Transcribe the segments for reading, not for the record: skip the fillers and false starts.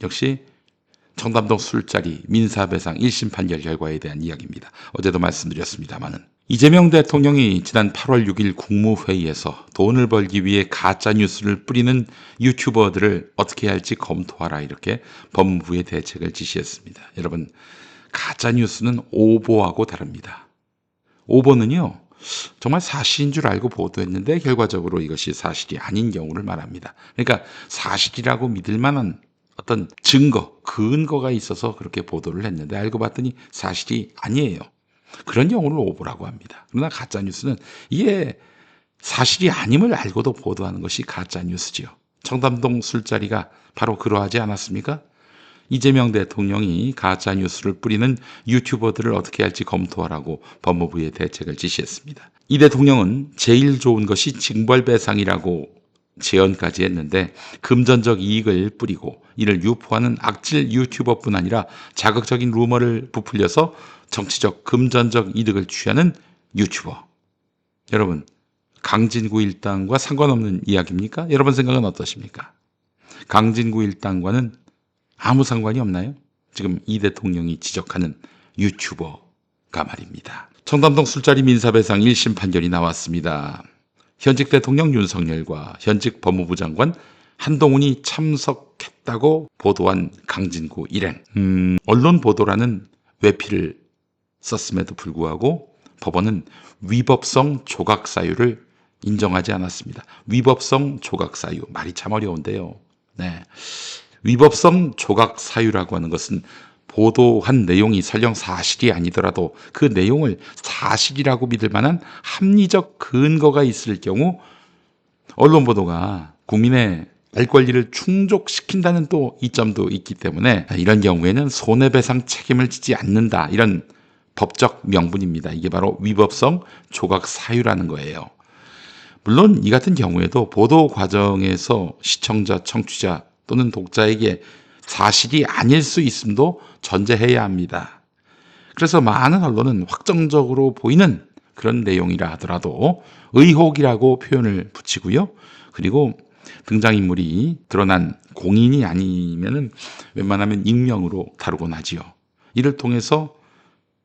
역시 청담동 술자리 민사배상 1심 판결 결과에 대한 이야기입니다. 어제도 말씀드렸습니다마는 이재명 대통령이 지난 8월 6일 국무회의에서 돈을 벌기 위해 가짜뉴스를 뿌리는 유튜버들을 어떻게 할지 검토하라 이렇게 법무부에 대책을 지시했습니다. 여러분, 가짜뉴스는 오보하고 다릅니다. 오보는요, 정말 사실인 줄 알고 보도했는데 결과적으로 이것이 사실이 아닌 경우를 말합니다. 그러니까 사실이라고 믿을 만한 어떤 증거, 근거가 있어서 그렇게 보도를 했는데 알고 봤더니 사실이 아니에요. 그런 경우를 오보라고 합니다. 그러나 가짜뉴스는 이게 사실이 아님을 알고도 보도하는 것이 가짜뉴스지요. 청담동 술자리가 바로 그러하지 않았습니까? 이재명 대통령이 가짜뉴스를 뿌리는 유튜버들을 어떻게 할지 검토하라고 법무부에 대책을 지시했습니다. 이 대통령은 제일 좋은 것이 징벌배상이라고 제언까지 했는데 금전적 이익을 뿌리고 이를 유포하는 악질 유튜버뿐 아니라 자극적인 루머를 부풀려서 정치적 금전적 이득을 취하는 유튜버. 여러분, 강진구 일당과 상관없는 이야기입니까? 여러분 생각은 어떠십니까? 강진구 일당과는 아무 상관이 없나요? 지금 이 대통령이 지적하는 유튜버가 말입니다. 청담동 술자리 민사배상 1심 판결이 나왔습니다. 현직 대통령 윤석열과 현직 법무부 장관 한동훈이 참석했다고 보도한 강진구 일행. 언론 보도라는 외피를 썼음에도 불구하고 법원은 위법성 조각 사유를 인정하지 않았습니다. 위법성 조각 사유, 말이 참 어려운데요. 네. 위법성 조각 사유라고 하는 것은 보도한 내용이 설령 사실이 아니더라도 그 내용을 사실이라고 믿을 만한 합리적 근거가 있을 경우 언론 보도가 국민의 알 권리를 충족시킨다는 또 이점도 있기 때문에 이런 경우에는 손해배상 책임을 지지 않는다. 이런 법적 명분입니다. 이게 바로 위법성 조각 사유라는 거예요. 물론 이 같은 경우에도 보도 과정에서 시청자, 청취자 또는 독자에게 사실이 아닐 수 있음도 전제해야 합니다. 그래서 많은 언론은 확정적으로 보이는 그런 내용이라 하더라도 의혹이라고 표현을 붙이고요. 그리고 등장인물이 드러난 공인이 아니면은 웬만하면 익명으로 다루곤 하지요. 이를 통해서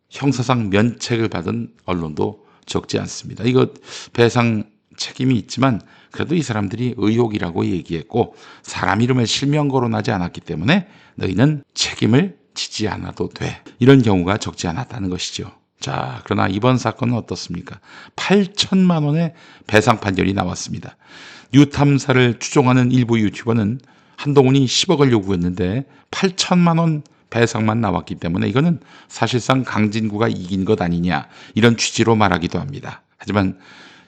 형사상 면책을 받은 언론도 적지 않습니다. 이거 배상 책임이 있지만 그래도 이 사람들이 의혹이라고 얘기했고 사람 이름을 실명 거론하지 않았기 때문에 너희는 책임을 지지 않아도 돼. 이런 경우가 적지 않았다는 것이죠. 자, 그러나 이번 사건은 어떻습니까? 8천만 원의 배상 판결이 나왔습니다. 유탐사를 추종하는 일부 유튜버는 한동훈이 10억을 요구했는데 8천만 원 배상만 나왔기 때문에 이거는 사실상 강진구가 이긴 것 아니냐 이런 취지로 말하기도 합니다. 하지만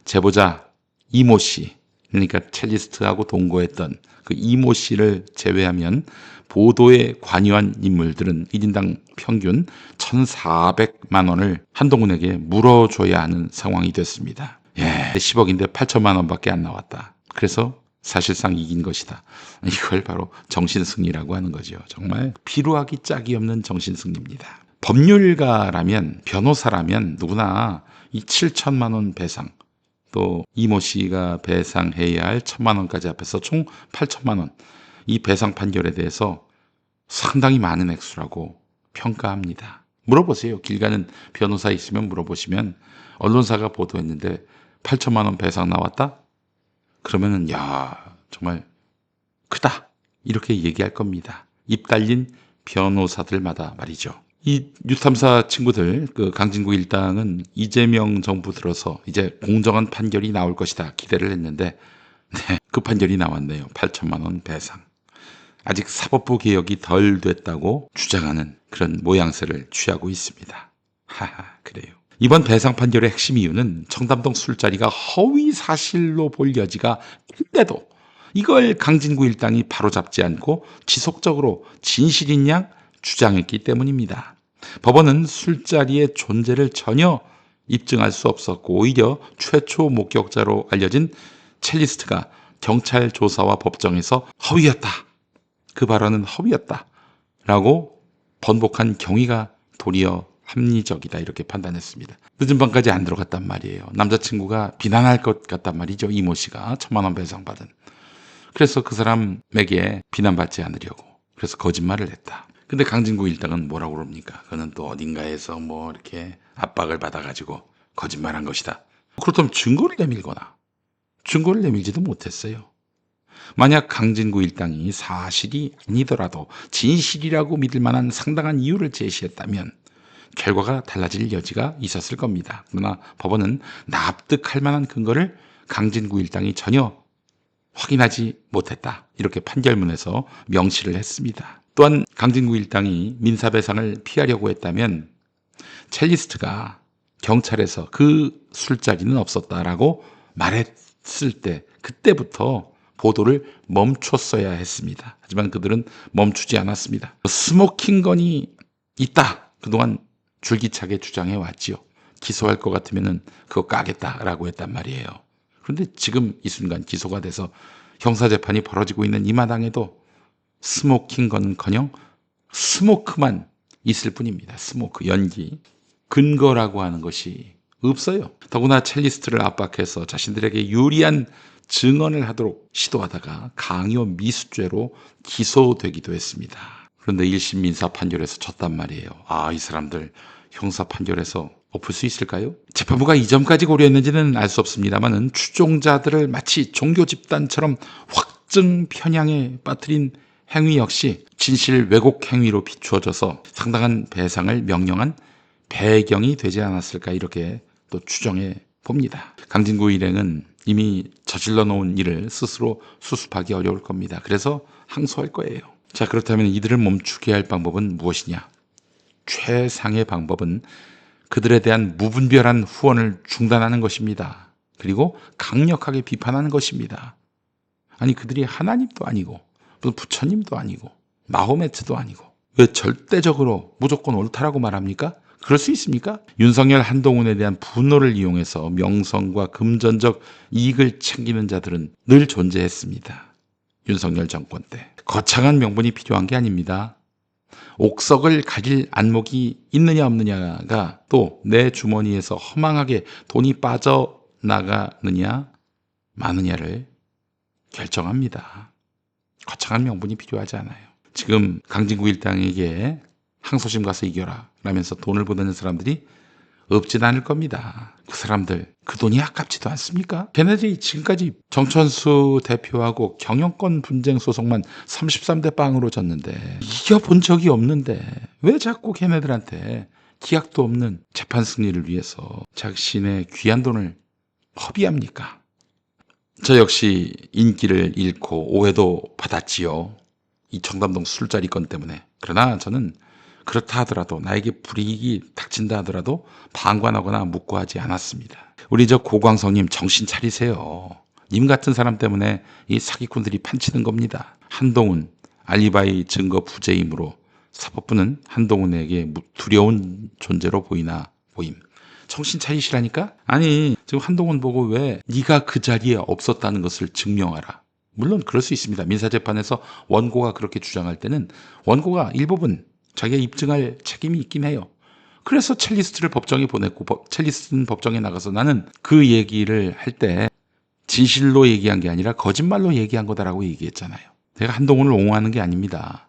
제보자 이모 씨, 그러니까 첼리스트하고 동거했던 그 이모 씨를 제외하면 보도에 관여한 인물들은 1인당 평균 1,400만 원을 한동훈에게 물어줘야 하는 상황이 됐습니다. 10억인데 8천만 원밖에 안 나왔다. 그래서 사실상 이긴 것이다. 이걸 바로 정신승리라고 하는 거죠. 정말 피로하기 짝이 없는 정신승리입니다. 법률가라면, 변호사라면 누구나 이 7천만 원 배상, 또 이모 씨가 배상해야 할 1,000만 원까지 합해서 총 8천만 원, 이 배상 판결에 대해서 상당히 많은 액수라고 평가합니다. 물어보세요. 길 가는 변호사 있으면 물어보시면 언론사가 보도했는데 8천만 원 배상 나왔다? 그러면은 야, 정말 크다 이렇게 얘기할 겁니다. 입 달린 변호사들마다 말이죠. 이 유탐사 친구들, 그 강진구 일당은 이재명 정부 들어서 이제 공정한 판결이 나올 것이다 기대를 했는데 그 판결이 나왔네요. 8천만 원 배상. 아직 사법부 개혁이 덜 됐다고 주장하는 그런 모양새를 취하고 있습니다. 하하, 그래요. 이번 배상 판결의 핵심 이유는 청담동 술자리가 허위 사실로 볼 여지가 큰데도 이걸 강진구 일당이 바로잡지 않고 지속적으로 진실인 양 주장했기 때문입니다. 법원은 술자리의 존재를 전혀 입증할 수 없었고 오히려 최초 목격자로 알려진 첼리스트가 경찰 조사와 법정에서 허위였다. 그 발언은 허위였다. 라고 번복한 경위가 도리어 합리적이다 이렇게 판단했습니다. 늦은 밤까지 안 들어갔단 말이에요. 남자친구가 비난할 것 같단 말이죠. 이모 씨가 1,000만 원 배상받은. 그래서 그 사람에게 비난받지 않으려고 그래서 거짓말을 했다. 근데 강진구 일당은 뭐라고 그럽니까? 그는 또 어딘가에서 뭐 이렇게 압박을 받아가지고 거짓말한 것이다. 그렇다면 증거를 내밀거나 증거를 내밀지도 못했어요. 만약 강진구 일당이 사실이 아니더라도 진실이라고 믿을 만한 상당한 이유를 제시했다면 결과가 달라질 여지가 있었을 겁니다. 그러나 법원은 납득할 만한 근거를 강진구 일당이 전혀 확인하지 못했다. 이렇게 판결문에서 명시를 했습니다. 또한 강진구 일당이 민사배상을 피하려고 했다면 첼리스트가 경찰에서 그 술자리는 없었다라고 말했을 때 그때부터 보도를 멈췄어야 했습니다. 하지만 그들은 멈추지 않았습니다. 스모킹건이 있다. 그동안 줄기차게 주장해 왔지요. 기소할 것 같으면 그거 까겠다라고 했단 말이에요. 그런데 지금 이 순간 기소가 돼서 형사재판이 벌어지고 있는 이 마당에도 스모킹건커녕 스모크만 있을 뿐입니다. 스모크, 연기. 근거라고 하는 것이 없어요. 더구나 첼리스트를 압박해서 자신들에게 유리한 증언을 하도록 시도하다가 강요 미수죄로 기소되기도 했습니다. 그런데 1심 민사 판결에서 졌단 말이에요. 이 사람들 형사 판결에서 엎을 수 있을까요? 재판부가 이 점까지 고려했는지는 알 수 없습니다만은 추종자들을 마치 종교 집단처럼 확증 편향에 빠뜨린 행위 역시 진실 왜곡 행위로 비추어져서 상당한 배상을 명령한 배경이 되지 않았을까 이렇게 또 추정해 봅니다. 강진구 일행은 이미 저질러 놓은 일을 스스로 수습하기 어려울 겁니다. 그래서 항소할 거예요. 자, 그렇다면 이들을 멈추게 할 방법은 무엇이냐? 최상의 방법은 그들에 대한 무분별한 후원을 중단하는 것입니다. 그리고 강력하게 비판하는 것입니다. 아니, 그들이 하나님도 아니고 무슨 부처님도 아니고 마호메트도 아니고 왜 절대적으로 무조건 옳다라고 말합니까? 그럴 수 있습니까? 윤석열 한동훈에 대한 분노를 이용해서 명성과 금전적 이익을 챙기는 자들은 늘 존재했습니다. 윤석열 정권 때. 거창한 명분이 필요한 게 아닙니다. 옥석을 가릴 안목이 있느냐 없느냐가 또 내 주머니에서 허망하게 돈이 빠져나가느냐 마느냐를 결정합니다. 거창한 명분이 필요하지 않아요. 지금 강진구 일당에게 항소심 가서 이겨라 라면서 돈을 보내는 사람들이 없진 않을 겁니다. 그 사람들 그 돈이 아깝지도 않습니까? 걔네들이 지금까지 정천수 대표하고 경영권 분쟁 소송만 33대 빵으로 졌는데 이겨본 적이 없는데 왜 자꾸 걔네들한테 기약도 없는 재판 승리를 위해서 자신의 귀한 돈을 허비합니까? 저 역시 인기를 잃고 오해도 받았지요. 이 청담동 술자리 건 때문에. 그러나 저는 그렇다 하더라도 나에게 불이익이 닥친다 하더라도 방관하거나 묵고하지 않았습니다. 우리 저 고광성님 정신 차리세요. 님 같은 사람 때문에 이 사기꾼들이 판치는 겁니다. 한동훈 알리바이 증거 부재이므로 사법부는 한동훈에게 두려운 존재로 보이나 보임. 정신 차리시라니까? 아니 지금 한동훈 보고 왜 네가 그 자리에 없었다는 것을 증명하라. 물론 그럴 수 있습니다. 민사재판에서 원고가 그렇게 주장할 때는 원고가 일부분 자기가 입증할 책임이 있긴 해요. 그래서 첼리스트를 법정에 보냈고 첼리스트는 법정에 나가서 나는 그 얘기를 할 때 진실로 얘기한 게 아니라 거짓말로 얘기한 거다라고 얘기했잖아요. 내가 한동훈을 옹호하는 게 아닙니다.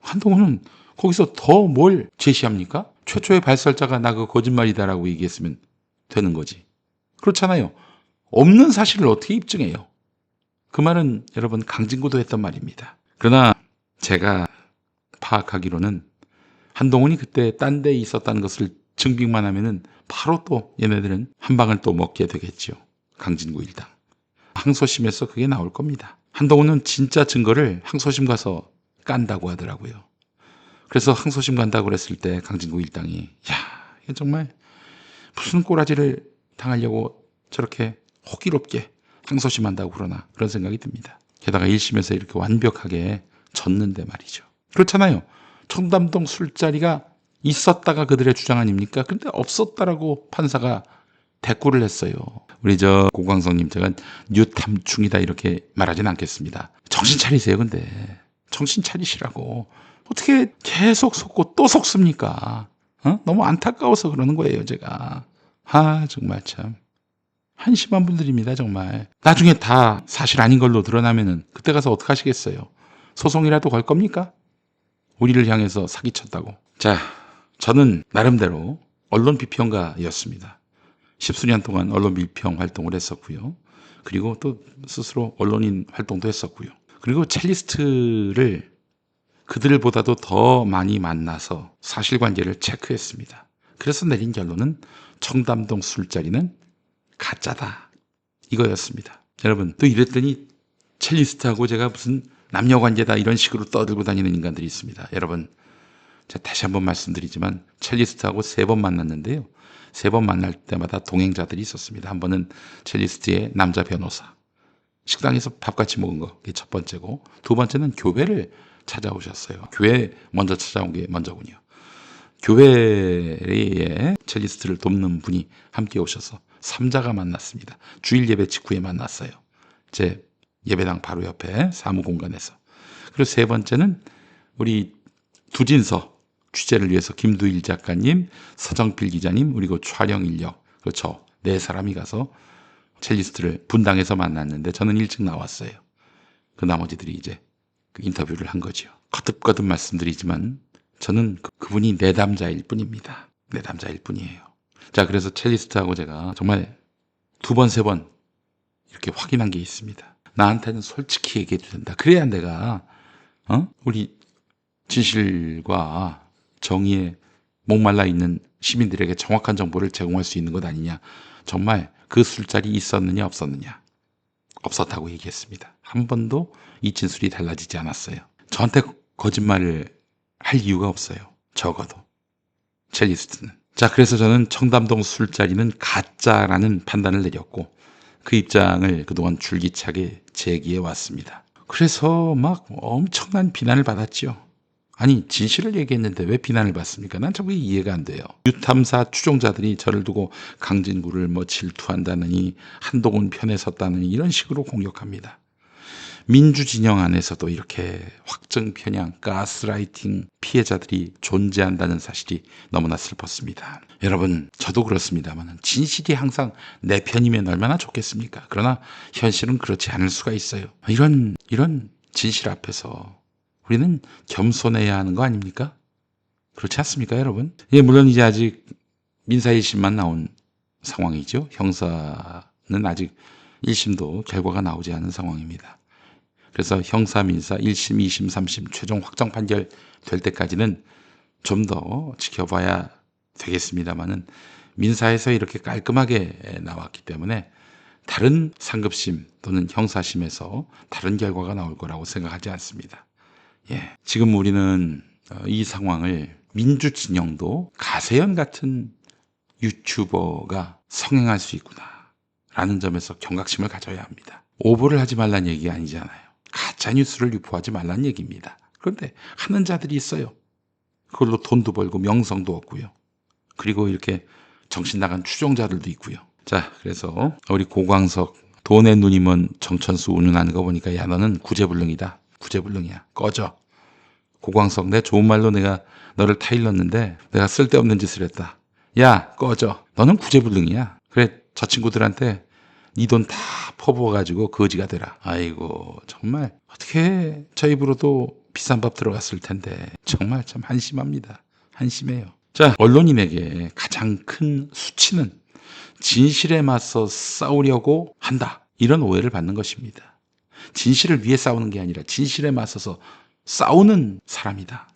한동훈은 거기서 더 뭘 제시합니까? 최초의 발설자가 나 그 거짓말이다라고 얘기했으면 되는 거지. 그렇잖아요. 없는 사실을 어떻게 입증해요? 그 말은 여러분 강진구도 했던 말입니다. 그러나 제가 파악하기로는 한동훈이 그때 딴 데 있었다는 것을 증빙만 하면은 바로 또 얘네들은 한 방을 또 먹게 되겠죠. 강진구 일당. 항소심에서 그게 나올 겁니다. 한동훈은 진짜 증거를 항소심 가서 깐다고 하더라고요. 그래서 항소심 간다고 그랬을 때 강진구 일당이 이게 정말 무슨 꼬라지를 당하려고 저렇게 호기롭게 항소심 한다고 그러나 그런 생각이 듭니다. 게다가 1심에서 이렇게 완벽하게 졌는데 말이죠. 그렇잖아요. 청담동 술자리가 있었다가 그들의 주장 아닙니까? 근데 없었다라고 판사가 대꾸를 했어요. 우리 저 고광성님 제가 뉴탐충이다 이렇게 말하진 않겠습니다. 정신 차리세요. 근데 정신 차리시라고. 어떻게 계속 속고 또 속습니까? 너무 안타까워서 그러는 거예요. 제가. 정말 참 한심한 분들입니다. 정말. 나중에 다 사실 아닌 걸로 드러나면은 그때 가서 어떡하시겠어요? 소송이라도 걸 겁니까? 우리를 향해서 사기쳤다고. 자, 저는 나름대로 언론 비평가였습니다. 십수년 동안 언론 비평 활동을 했었고요. 그리고 또 스스로 언론인 활동도 했었고요. 그리고 첼리스트를 그들보다도 더 많이 만나서 사실관계를 체크했습니다. 그래서 내린 결론은 청담동 술자리는 가짜다, 이거였습니다. 여러분, 또 이랬더니 첼리스트하고 제가 무슨 남녀관계다 이런 식으로 떠들고 다니는 인간들이 있습니다. 여러분, 제가 다시 한번 말씀드리지만 첼리스트하고 3번 만났는데요. 3번 만날 때마다 동행자들이 있었습니다. 한 번은 첼리스트의 남자 변호사, 식당에서 밥 같이 먹은 거, 그게 첫 번째고, 두 번째는 교회를 찾아오셨어요. 교회 먼저 찾아온 게 먼저군요. 교회에 첼리스트를 돕는 분이 함께 오셔서 3자가 만났습니다. 주일 예배 직후에 만났어요. 제 예배당 바로 옆에 사무공간에서. 그리고 세 번째는 우리 두진서 취재를 위해서 김두일 작가님, 서정필 기자님, 그리고 촬영 인력, 그렇죠. 4사람이 가서 첼리스트를 분당에서 만났는데 저는 일찍 나왔어요. 그 나머지들이 이제 그 인터뷰를 한 거죠. 거듭거듭 말씀드리지만 저는 그분이 내담자일 뿐입니다. 내담자일 뿐이에요. 자, 그래서 첼리스트하고 제가 정말 2번, 3번 이렇게 확인한 게 있습니다. 나한테는 솔직히 얘기해도 된다. 그래야 내가 우리 진실과 정의에 목말라 있는 시민들에게 정확한 정보를 제공할 수 있는 것 아니냐. 정말 그 술자리 있었느냐 없었느냐. 없었다고 얘기했습니다. 한 번도 이 진술이 달라지지 않았어요. 저한테 거짓말을 할 이유가 없어요. 적어도 첼리스트는. 자, 그래서 저는 청담동 술자리는 가짜라는 판단을 내렸고 그 입장을 그동안 줄기차게 제기해 왔습니다. 그래서 막 엄청난 비난을 받았죠. 아니, 진실을 얘기했는데 왜 비난을 받습니까? 난 정말 이해가 안 돼요. 유탐사 추종자들이 저를 두고 강진구를 질투한다느니 한동훈 편에 섰다느니 이런 식으로 공격합니다. 민주진영 안에서도 이렇게 확정 편향, 가스라이팅 피해자들이 존재한다는 사실이 너무나 슬펐습니다. 여러분, 저도 그렇습니다만 진실이 항상 내 편이면 얼마나 좋겠습니까? 그러나 현실은 그렇지 않을 수가 있어요. 이런 진실 앞에서 우리는 겸손해야 하는 거 아닙니까? 그렇지 않습니까, 여러분? 예, 물론 이제 아직 민사 1심만 나온 상황이죠. 형사는 아직 1심도 결과가 나오지 않은 상황입니다. 그래서 형사, 민사 1심, 2심, 3심 최종 확정 판결 될 때까지는 좀 더 지켜봐야 되겠습니다만은 민사에서 이렇게 깔끔하게 나왔기 때문에 다른 상급심 또는 형사심에서 다른 결과가 나올 거라고 생각하지 않습니다. 예, 지금 우리는 이 상황을 민주진영도 가세연 같은 유튜버가 성행할 수 있구나 라는 점에서 경각심을 가져야 합니다. 오보를 하지 말란 얘기가 아니잖아요. 가짜뉴스를 유포하지 말란 얘기입니다. 그런데 하는 자들이 있어요. 그걸로 돈도 벌고 명성도 얻고요. 그리고 이렇게 정신 나간 추종자들도 있고요. 자, 그래서 우리 고광석 돈의 눈이 먼 정천수 운운하는 거 보니까 야, 너는 구제불능이다. 구제불능이야. 꺼져. 고광석, 내 좋은 말로 내가 너를 타일렀는데 내가 쓸데없는 짓을 했다. 야, 꺼져. 너는 구제불능이야. 그래, 저 친구들한테 네 돈 다 퍼부어가지고 거지가 되라. 아이고, 정말 어떻게 저 입으로도 비싼 밥 들어갔을 텐데 정말 참 한심합니다. 한심해요. 자, 언론인에게 가장 큰 수치는 진실에 맞서 싸우려고 한다. 이런 오해를 받는 것입니다. 진실을 위해 싸우는 게 아니라 진실에 맞서서 싸우는 사람이다.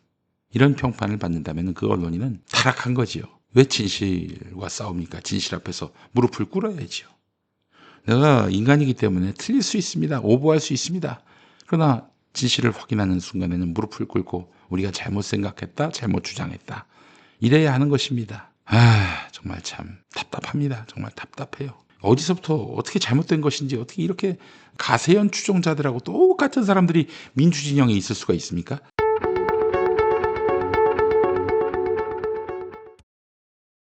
이런 평판을 받는다면 그 언론인은 타락한 거지요. 왜 진실과 싸웁니까? 진실 앞에서 무릎을 꿇어야지요. 내가 인간이기 때문에 틀릴 수 있습니다. 오보할 수 있습니다. 그러나 진실을 확인하는 순간에는 무릎을 꿇고 우리가 잘못 생각했다, 잘못 주장했다. 이래야 하는 것입니다. 정말 참 답답합니다. 정말 답답해요. 어디서부터 어떻게 잘못된 것인지 어떻게 이렇게 가세연 추종자들하고 똑같은 사람들이 민주진영에 있을 수가 있습니까?